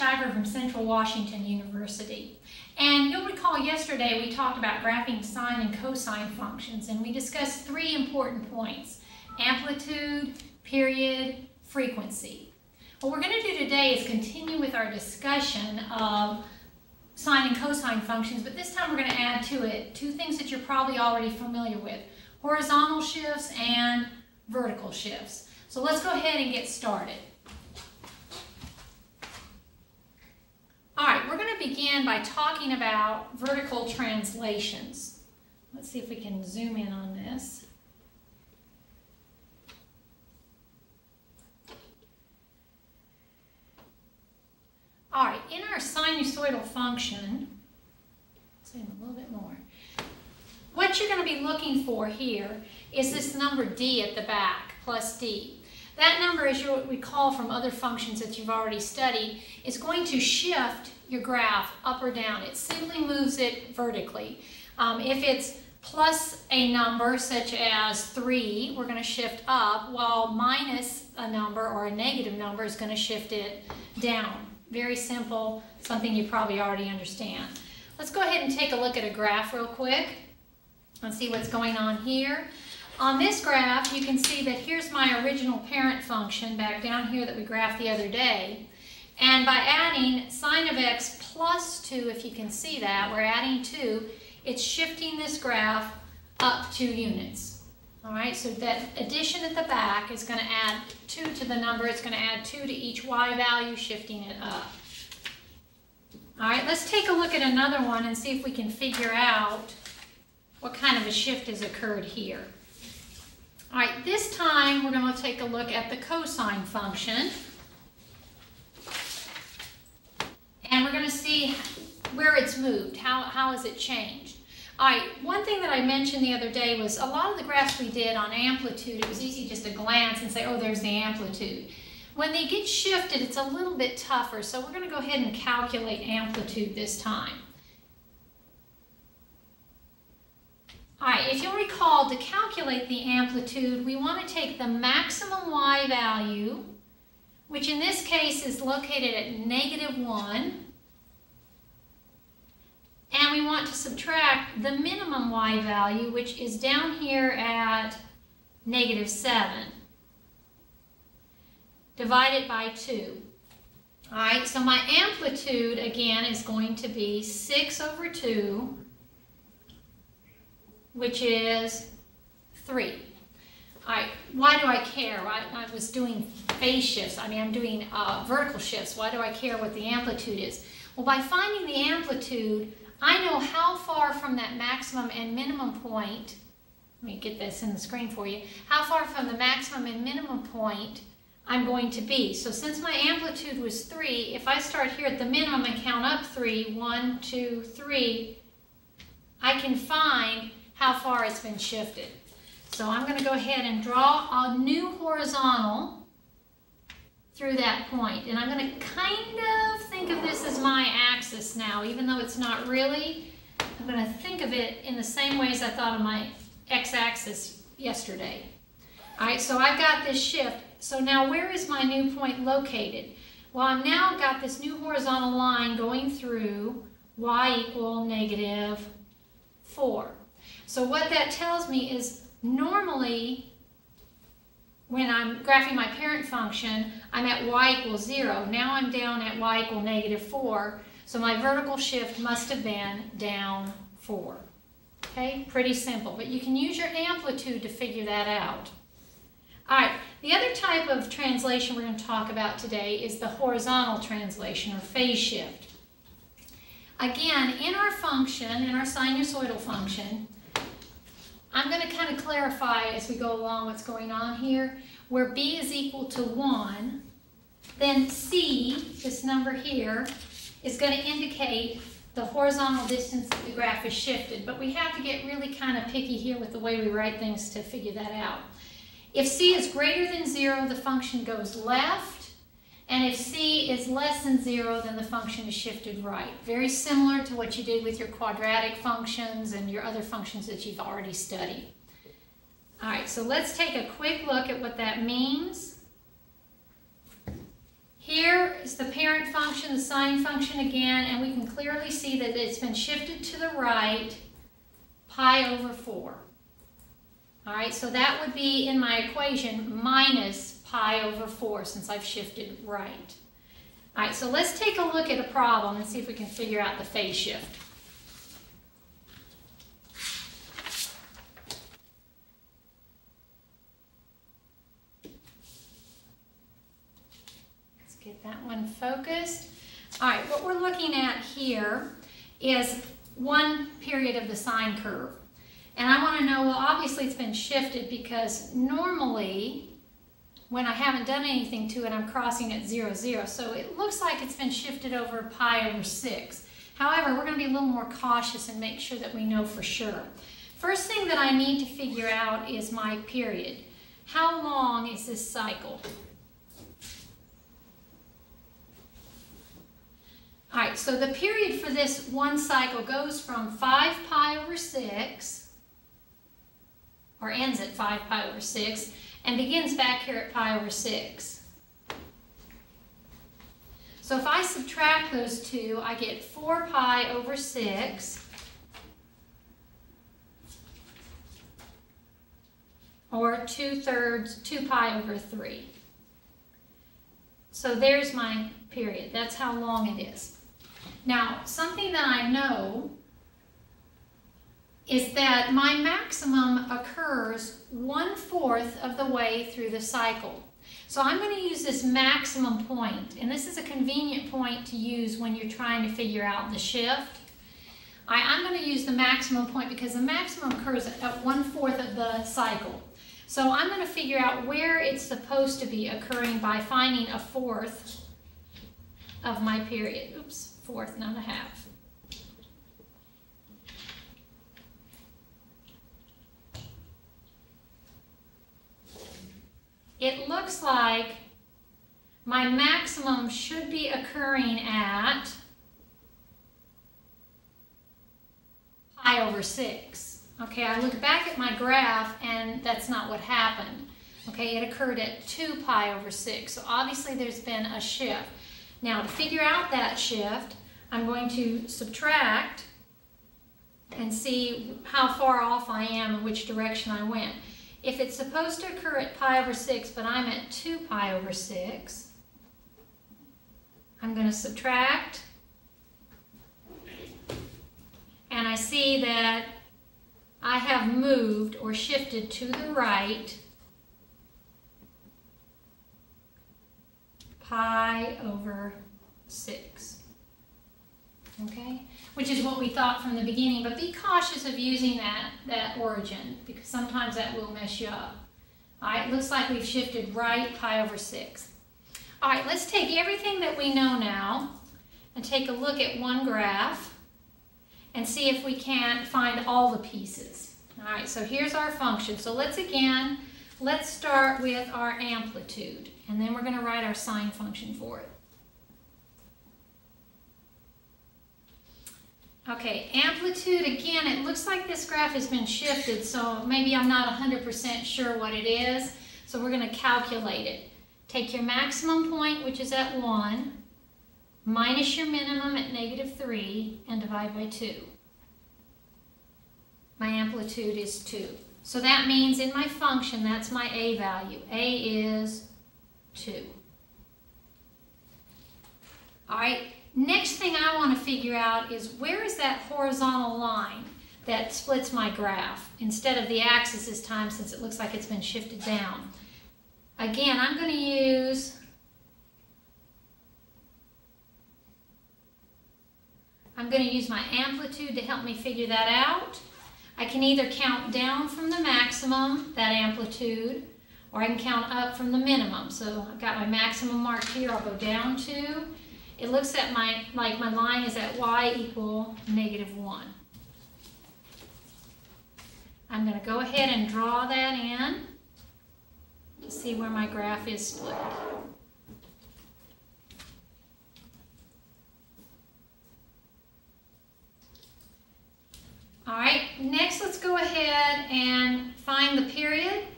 Shiver from Central Washington University. And you'll recall yesterday we talked about graphing sine and cosine functions, and we discussed three important points: amplitude, period, frequency. What we're going to do today is continue with our discussion of sine and cosine functions, but this time we're going to add to it two things that you're probably already familiar with: horizontal shifts and vertical shifts. So let's go ahead and get started. All right, we're going to begin by talking about vertical translations. Let's see if we can zoom in on this. All right, in our sinusoidal function, zoom a little bit more. What you're going to be looking for here is this number d at the back, plus d. That number, as you recall from other functions that you've already studied, is going to shift your graph up or down. It simply moves it vertically. If it's plus a number such as 3, we're going to shift up, while minus a number or a negative number is going to shift it down. Very simple, something you probably already understand. Let's go ahead and take a look at a graph real quick and see what's going on here. On this graph, you can see that here's my original parent function back down here that we graphed the other day. And by adding sine of x plus 2, if you can see that, we're adding 2, it's shifting this graph up 2 units. All right, so that addition at the back is going to add 2 to the number. It's going to add 2 to each y value, shifting it up. All right, let's take a look at another one and see if we can figure out what kind of a shift has occurred here. All right, this time we're going to take a look at the cosine function. And we're going to see where it's moved, how has it changed. All right, one thing that I mentioned the other day was a lot of the graphs we did on amplitude, it was easy just to glance and say, oh, there's the amplitude. When they get shifted, it's a little bit tougher, so we're going to go ahead and calculate amplitude this time. All right, if you'll recall, to calculate the amplitude, we want to take the maximum y value, which in this case is located at -1, and we want to subtract the minimum y value, which is down here at -7, divided by 2. All right, so my amplitude, again, is going to be 6 over 2, which is 3. All right, why do I care? I was doing phase shifts. I mean, I'm doing vertical shifts. Why do I care what the amplitude is? Well, by finding the amplitude, I know how far from that maximum and minimum point, let me get this in the screen for you, how far from the maximum and minimum point I'm going to be. So since my amplitude was 3, if I start here at the minimum and count up 3, 1, 2, 3, I can find how far it's been shifted. So I'm going to go ahead and draw a new horizontal through that point. And I'm going to kind of think of this as my axis now, even though it's not really. I'm going to think of it in the same way as I thought of my x-axis yesterday. All right, so I've got this shift. So now where is my new point located? Well, I've now got this new horizontal line going through y equal -4. So what that tells me is normally when I'm graphing my parent function, I'm at y equals 0. Now I'm down at y equal -4. So my vertical shift must have been down 4. Okay, pretty simple. But you can use your amplitude to figure that out. All right, the other type of translation we're going to talk about today is the horizontal translation, or phase shift. Again, in our function, in our sinusoidal function, I'm going to kind of clarify as we go along what's going on here. Where b is equal to 1, then c, this number here, is going to indicate the horizontal distance that the graph is shifted. But we have to get really kind of picky here with the way we write things to figure that out. If c is greater than 0, the function goes left. And if c is less than 0, then the function is shifted right. Very similar to what you did with your quadratic functions and your other functions that you've already studied. All right, so let's take a quick look at what that means. Here is the parent function, the sine function again, and we can clearly see that it's been shifted to the right, pi over 4. All right, so that would be in my equation minus pi over 4 since I've shifted right. All right, so let's take a look at a problem and see if we can figure out the phase shift. Let's get that one focused. All right, what we're looking at here is one period of the sine curve. And I want to know, well, obviously it's been shifted because normally when I haven't done anything to it, I'm crossing at 0, 0. So it looks like it's been shifted over pi over 6. However, we're going to be a little more cautious and make sure that we know for sure. First thing that I need to figure out is my period. How long is this cycle? All right, so the period for this one cycle goes from 5 pi over 6, or ends at 5 pi over 6, and begins back here at pi over 6. So if I subtract those two, I get 4 pi over 6, or 2/3, 2 pi over 3. So there's my period. That's how long it is. Now, something that I know is that my maximum occurs 1/4 of the way through the cycle. So I'm going to use this maximum point, and this is a convenient point to use when you're trying to figure out the shift. I'm going to use the maximum point because the maximum occurs at 1/4 of the cycle. So I'm going to figure out where it's supposed to be occurring by finding 1/4 of my period. Oops, 1/4, not 1/2. It looks like my maximum should be occurring at pi over 6. Okay, I look back at my graph and that's not what happened. Okay, it occurred at 2 pi over 6. So obviously there's been a shift. Now to figure out that shift, I'm going to subtract and see how far off I am and which direction I went. If it's supposed to occur at pi over 6, but I'm at 2 pi over 6, I'm going to subtract, and I see that I have moved or shifted to the right pi over 6. Okay, which is what we thought from the beginning, but be cautious of using that origin because sometimes that will mess you up. All right, looks like we've shifted right pi over 6. All right, let's take everything that we know now and take a look at one graph and see if we can't find all the pieces. All right, so here's our function. So let's start with our amplitude, and then we're going to write our sine function for it. Okay, amplitude, again, it looks like this graph has been shifted, so maybe I'm not 100% sure what it is, so we're going to calculate it. Take your maximum point, which is at 1, minus your minimum at -3, and divide by 2. My amplitude is 2. So that means in my function, that's my A value. A is 2. All right. Next thing I want to figure out is where is that horizontal line that splits my graph instead of the axis this time since it looks like it's been shifted down. Again, I'm going to use my amplitude to help me figure that out. I can either count down from the maximum, that amplitude, or I can count up from the minimum. So I've got my maximum marked here. I'll go down 2. It looks at my line is at y equal -1. I'm going to go ahead and draw that in to see where my graph is split. All right, next let's go ahead and find the period.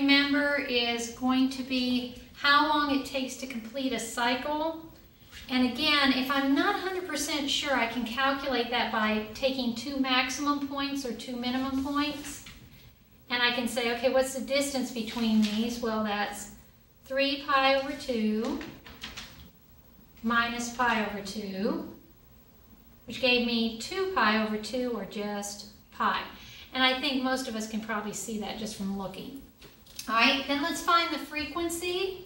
remember is going to be how long it takes to complete a cycle. And again, if I'm not 100% sure, I can calculate that by taking 2 maximum points or 2 minimum points. And I can say, okay, what's the distance between these? Well, that's 3 pi over 2 minus pi over 2, which gave me 2 pi over 2, or just pi. And I think most of us can probably see that just from looking. All right, then let's find the frequency.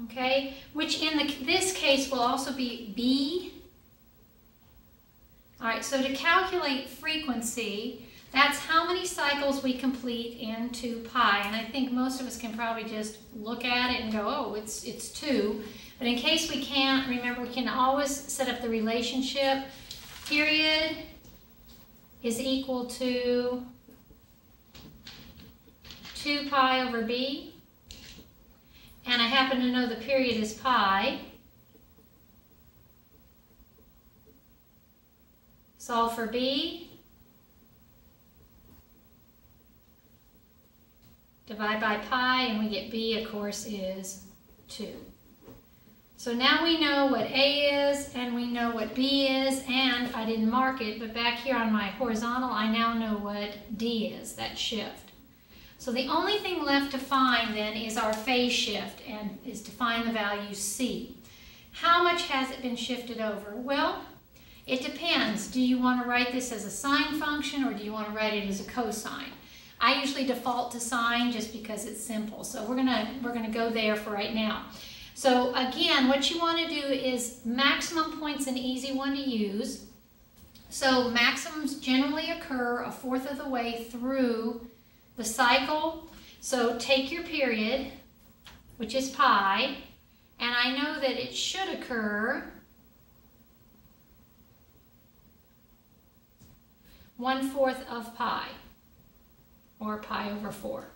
Okay, which in this case will also be B. All right, so to calculate frequency, that's how many cycles we complete in 2 pi. And I think most of us can probably just look at it and go, oh, it's 2. But in case we can't, remember, we can always set up the relationship. Period is equal to 2 pi over B. And I happen to know the period is pi. Solve for B. Divide by pi, and we get B, of course, is 2. So now we know what A is, and we know what B is, and I didn't mark it, but back here on my horizontal, I now know what D is, that shift. So the only thing left to find then is our phase shift, and is to find the value C. How much has it been shifted over? Well, it depends. Do you want to write this as a sine function, or do you want to write it as a cosine? I usually default to sine just because it's simple. So we're gonna go there for right now. So again, what you want to do is maximum point's an easy one to use. So maximums generally occur 1/4 of the way through the cycle. So take your period, which is pi, and I know that it should occur 1/4 of pi, or pi over 4.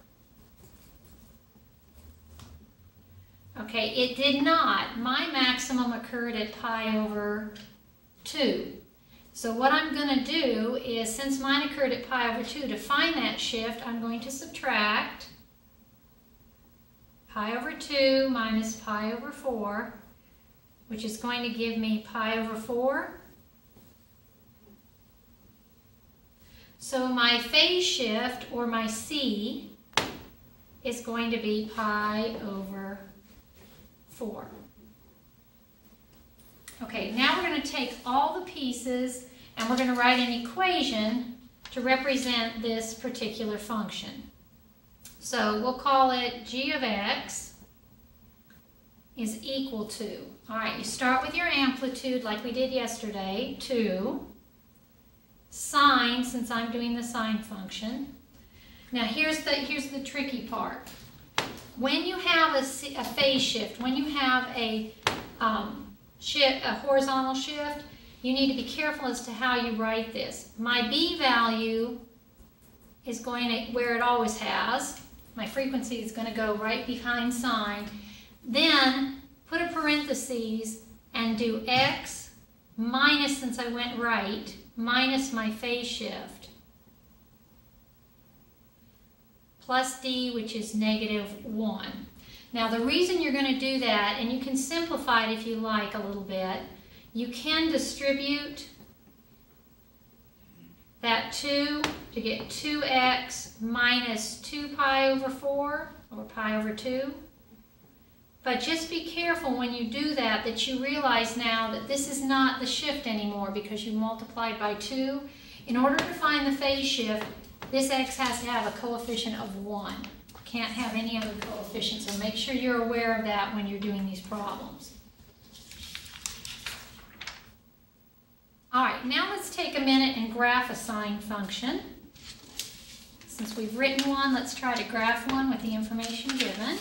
Okay, it did not. My maximum occurred at pi over 2. So what I'm going to do is, since mine occurred at pi over 2, to find that shift, I'm going to subtract pi over 2 minus pi over 4, which is going to give me pi over 4. So my phase shift, or my C, is going to be pi over 4. Okay, now we're going to take all the pieces and we're going to write an equation to represent this particular function. So we'll call it g of x is equal to, all right, you start with your amplitude like we did yesterday, 2, sine, since I'm doing the sine function. Now here's the tricky part. When you have a phase shift, when you have a horizontal shift, you need to be careful as to how you write this. My B value is going to, where it always has, my frequency is going to go right behind sine. Then put a parentheses and do x minus, since I went right, minus my phase shift, plus d, which is -1. Now the reason you're going to do that, and you can simplify it if you like a little bit, you can distribute that 2 to get 2x minus 2 pi over 4, or pi over 2. But just be careful when you do that, that you realize now that this is not the shift anymore because you multiplied by 2. In order to find the phase shift, this x has to have a coefficient of 1. Can't have any other coefficient, so make sure you're aware of that when you're doing these problems. All right, now let's take a minute and graph a sine function. Since we've written one, let's try to graph one with the information given.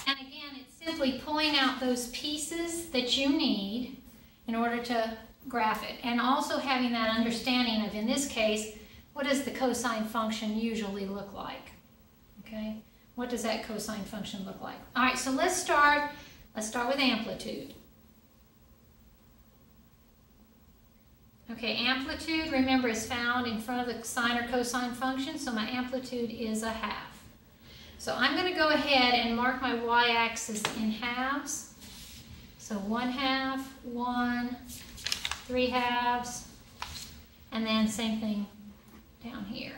And again, it's simply pulling out those pieces that you need in order to graph it, and also having that understanding of, in this case, what does the cosine function usually look like? Okay, what does that cosine function look like? All right, so let's start with amplitude. Okay, amplitude, remember, is found in front of the sine or cosine function, so my amplitude is a half. So I'm going to go ahead and mark my y-axis in halves. So 1/2, 1, 3/2, and then same thing down here.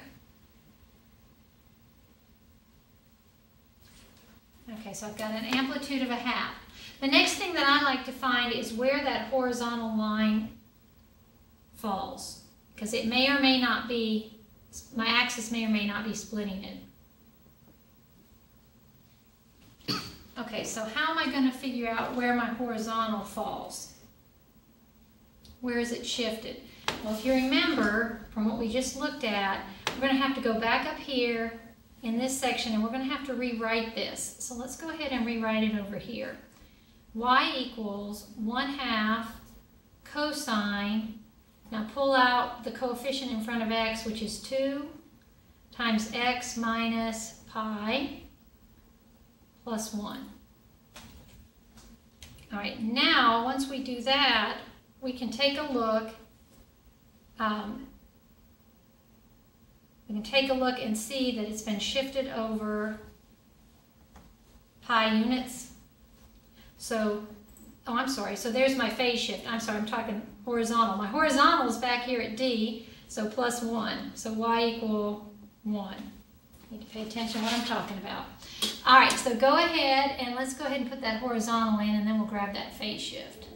Okay, so I've got an amplitude of a half. The next thing that I like to find is where that horizontal line falls, because it may or may not be, my axis may or may not be splitting it. Okay, so how am I going to figure out where my horizontal falls? Where is it shifted? Well, if you remember from what we just looked at, we're going to have to go back up here in this section and we're going to have to rewrite this. So let's go ahead and rewrite it over here. Y equals 1/2 cosine. Now pull out the coefficient in front of x, which is 2, times x minus pi plus 1. All right, now once we do that, we can take a look. We can take a look and see that it's been shifted over pi units. So, oh, I'm sorry. So there's my phase shift. I'm sorry, I'm talking horizontal. My horizontal is back here at D, so plus 1. So y equal 1. Need to pay attention to what I'm talking about. All right, so go ahead and let's go ahead and put that horizontal in, and then we'll grab that phase shift.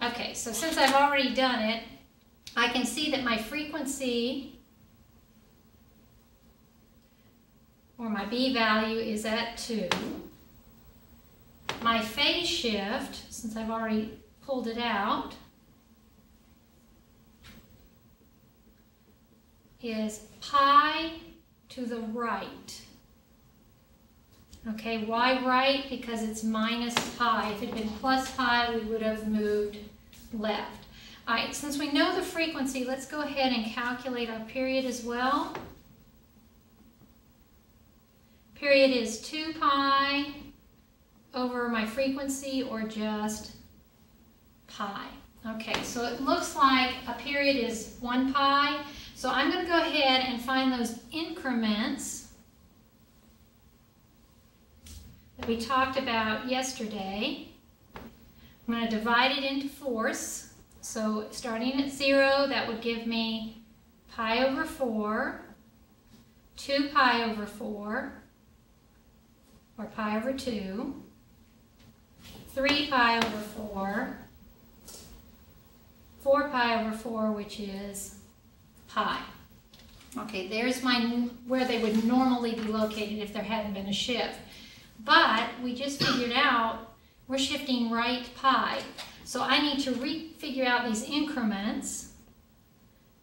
Okay, so since I've already done it, I can see that my frequency, or my B value, is at 2. My phase shift, since I've already pulled it out, is pi to the right. Okay, why right? Because it's minus pi. If it had been plus pi, we would have moved left. All right, since we know the frequency, let's go ahead and calculate our period as well. Period is 2 pi over my frequency, or just pi. Okay, so it looks like a period is 1 pi. So I'm going to go ahead and find those increments that we talked about yesterday. I'm going to divide it into force. So starting at 0, that would give me pi over 4, 2 pi over 4, or pi over 2, 3 pi over 4, 4 pi over 4, which is pi. Okay, there's where they would normally be located if there hadn't been a shift. But we just figured out we're shifting right pi. So I need to figure out these increments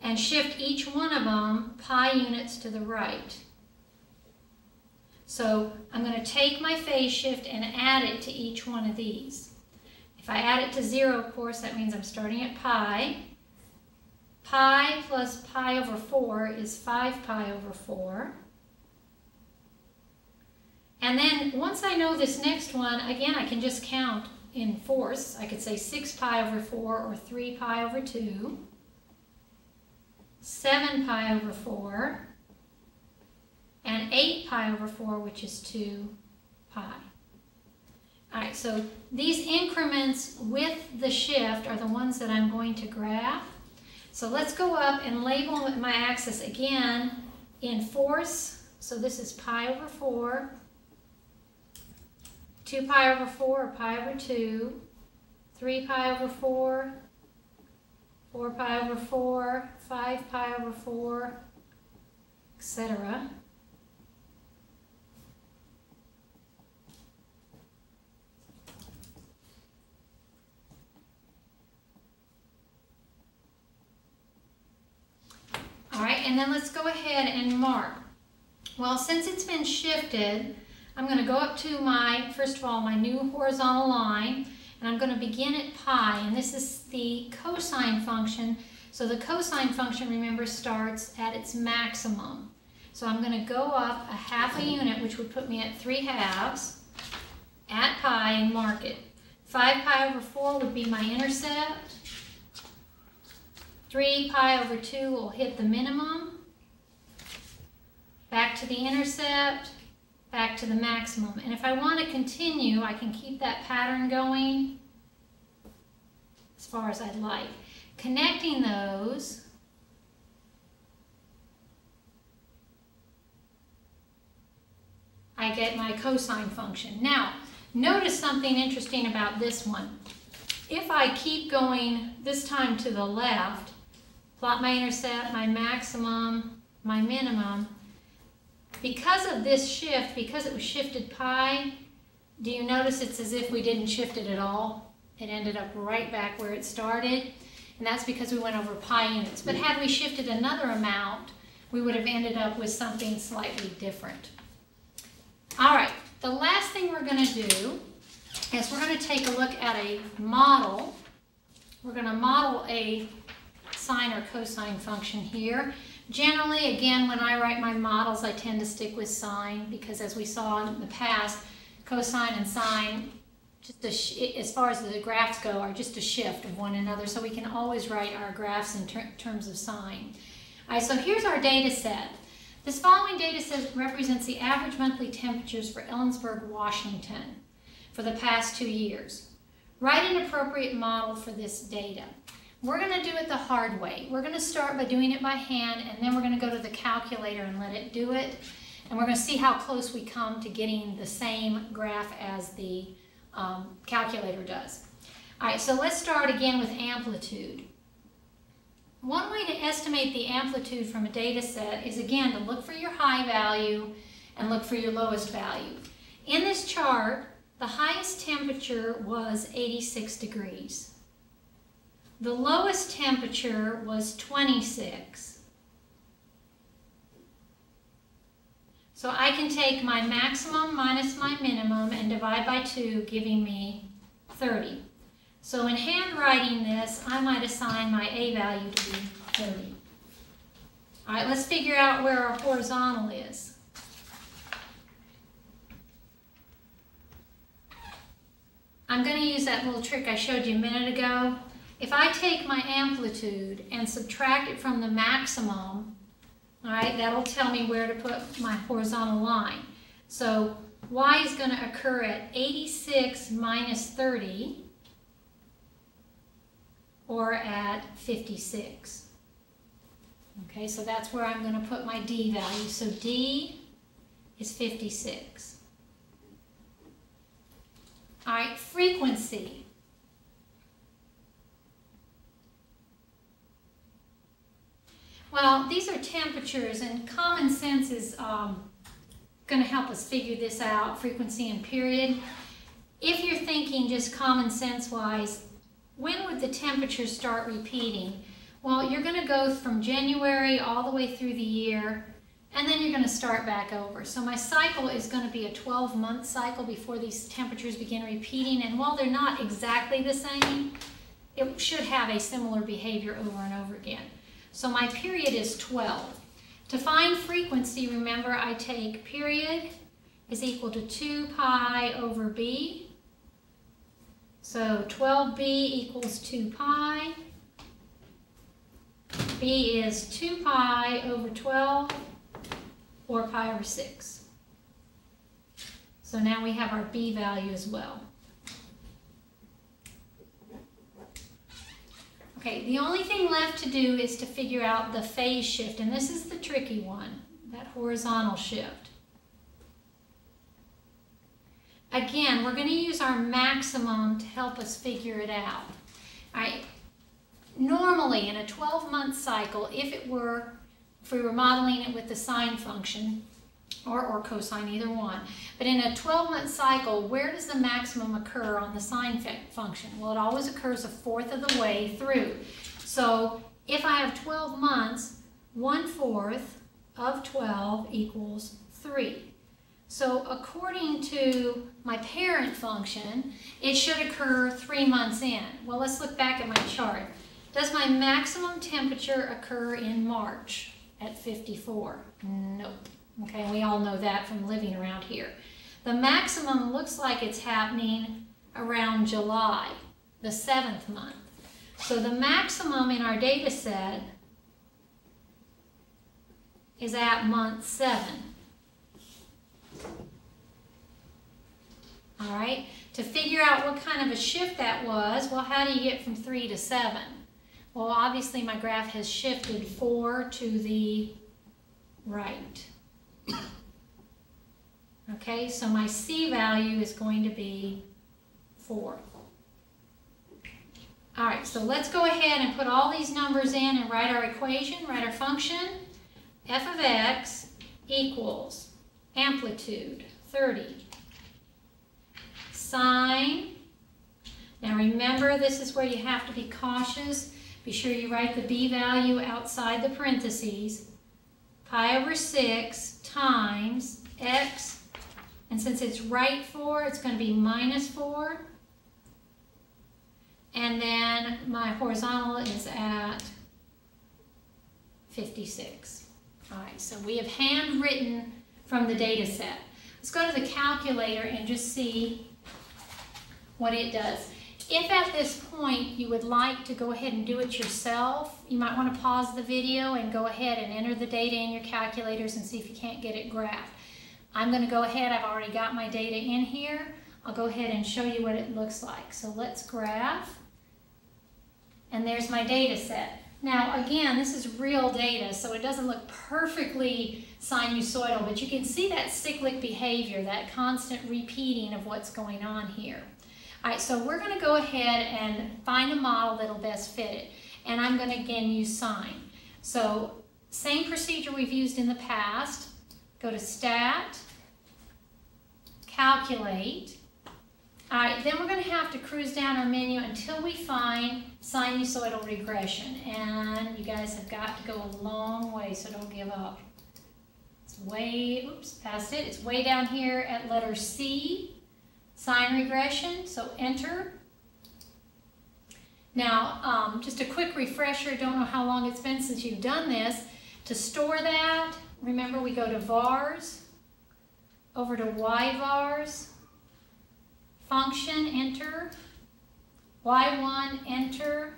and shift each one of them pi units to the right. So I'm going to take my phase shift and add it to each one of these. If I add it to 0, of course, that means I'm starting at pi. Pi plus pi over 4 is 5 pi over 4. And then once I know this next one, again, I can just count in force. I could say 6 pi over 4, or 3 pi over 2, 7 pi over 4, and 8 pi over 4, which is 2 pi. All right, so these increments with the shift are the ones that I'm going to graph. So let's go up and label my axis again in force. So this is pi over 4, 2 pi over 4, or pi over 2, 3 pi over 4, 4 pi over 4, 5 pi over 4, etc. All right, and then let's go ahead and mark. Well, since it's been shifted, I'm going to go up to my, first of all, my new horizontal line, and I'm going to begin at pi, and this is the cosine function. So the cosine function, remember, starts at its maximum. So I'm going to go up a half a unit, which would put me at 3/2 at pi, and mark it. 5 pi over 4 would be my intercept. 3 pi over 2 will hit the minimum. Back to the intercept, back to the maximum. And if I want to continue, I can keep that pattern going as far as I'd like. Connecting those, I get my cosine function. Now, notice something interesting about this one. If I keep going this time to the left, plot my intercept, my maximum, my minimum, because of this shift, because it was shifted pi, do you notice it's as if we didn't shift it at all? It ended up right back where it started, and that's because we went over pi units. But had we shifted another amount, we would have ended up with something slightly different. All right, the last thing we're going to do is we're going to take a look at a model. We're going to model a sine or cosine function here. Generally, again, when I write my models, I tend to stick with sine because, as we saw in the past, cosine and sine, as far as the graphs go, are just a shift of one another, so we can always write our graphs in terms of sine. All right, so here's our data set. This following data set represents the average monthly temperatures for Ellensburg, Washington for the past 2 years. Write an appropriate model for this data. We're going to do it the hard way. We're going to start by doing it by hand, and then we're going to go to the calculator and let it do it. And we're going to see how close we come to getting the same graph as the calculator does. All right, so let's start again with amplitude. One way to estimate the amplitude from a data set is, again, to look for your high value and look for your lowest value. In this chart, the highest temperature was 86 degrees. The lowest temperature was 26. So I can take my maximum minus my minimum and divide by 2, giving me 30. So in handwriting this, I might assign my A value to be 30. All right, let's figure out where our horizontal is. I'm going to use that little trick I showed you a minute ago. If I take my amplitude and subtract it from the maximum, all right, that'll tell me where to put my horizontal line. So y is going to occur at 86 minus 30, or at 56. Okay, so that's where I'm going to put my d value. So d is 56. All right, frequency. Well, these are temperatures, and common sense is going to help us figure this out, frequency and period. If you're thinking just common sense-wise, when would the temperatures start repeating? Well, you're going to go from January all the way through the year, and then you're going to start back over. So my cycle is going to be a 12-month cycle before these temperatures begin repeating, and while they're not exactly the same, it should have a similar behavior over and over again. So my period is 12. To find frequency, remember I take period is equal to 2 pi over b. So 12b equals 2 pi. b is 2 pi over 12, or pi over 6. So now we have our b value as well. Okay, the only thing left to do is to figure out the phase shift, and this is the tricky one, that horizontal shift. Again, we're going to use our maximum to help us figure it out. All right. Normally, in a 12-month cycle, if we were modeling it with the sine function, or cosine, either one, but in a 12-month cycle, where does the maximum occur on the sine function? Well, it always occurs a fourth of the way through. So if I have 12 months, 1/4 of 12 equals 3. So according to my parent function, it should occur 3 months in. Well, let's look back at my chart. Does my maximum temperature occur in March at 54? Nope. Okay, we all know that from living around here. The maximum looks like it's happening around July, the 7th month. So the maximum in our data set is at month 7. All right, to figure out what kind of a shift that was, well, how do you get from 3 to 7? Well, obviously my graph has shifted 4 to the right. Okay, so my C value is going to be 4. All right, so let's go ahead and put all these numbers in and write our equation, write our function. F of x equals amplitude, 30. Sine, now remember this is where you have to be cautious. Be sure you write the b value outside the parentheses. Pi over 6 times x, and since it's right 4, it's going to be minus 4. And then my horizontal is at 56. All right, so we have handwritten from the data set. Let's go to the calculator and just see what it does. If at this point you would like to go ahead and do it yourself, you might want to pause the video and go ahead and enter the data in your calculators and see if you can't get it graphed. I'm going to go ahead, I've already got my data in here. I'll go ahead and show you what it looks like. So let's graph. And there's my data set. Now again, this is real data, so it doesn't look perfectly sinusoidal, but you can see that cyclic behavior, that constant repeating of what's going on here. All right, so we're going to go ahead and find a model that'll best fit it. And I'm going to again use sine. So same procedure we've used in the past. Go to Stat, Calculate. All right, then we're going to have to cruise down our menu until we find sinusoidal regression. And you guys have got to go a long way, so don't give up. It's way, oops, past it. It's way down here at letter C, sine regression, so enter. Now, just a quick refresher, don't know how long it's been since you've done this. To store that, remember we go to vars, over to yvars, function, enter, y1, enter.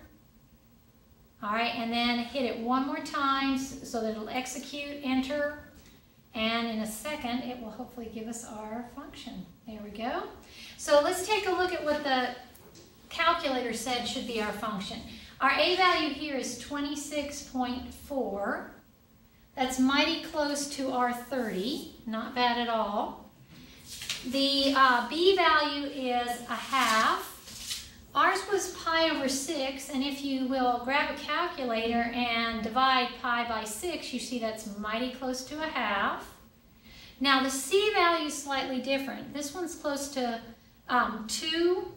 All right, and then hit it one more time so that it'll execute, enter, and in a second it will hopefully give us our function. There we go. So let's take a look at what the calculator said should be our function. Our a value here is 26.4. That's mighty close to our 30, not bad at all. The b value is a half. Ours was pi over 6, and if you will grab a calculator and divide pi by 6, you see that's mighty close to a half. Now the c value is slightly different. This one's close to 2.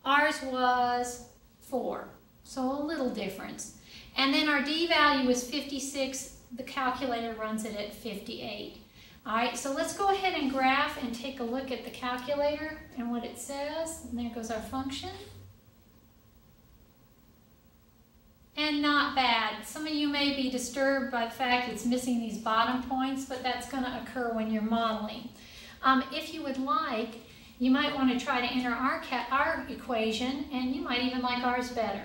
Ours was 4, so a little difference. And then our d value is 56. The calculator runs it at 58. All right, so let's go ahead and graph and take a look at the calculator and what it says. And there goes our function. And not bad. Some of you may be disturbed by the fact it's missing these bottom points, but that's going to occur when you're modeling. If you would like, you might want to try to enter our equation, and you might even like ours better.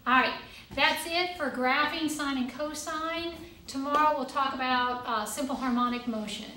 All right, that's it for graphing sine and cosine. Tomorrow we'll talk about simple harmonic motion.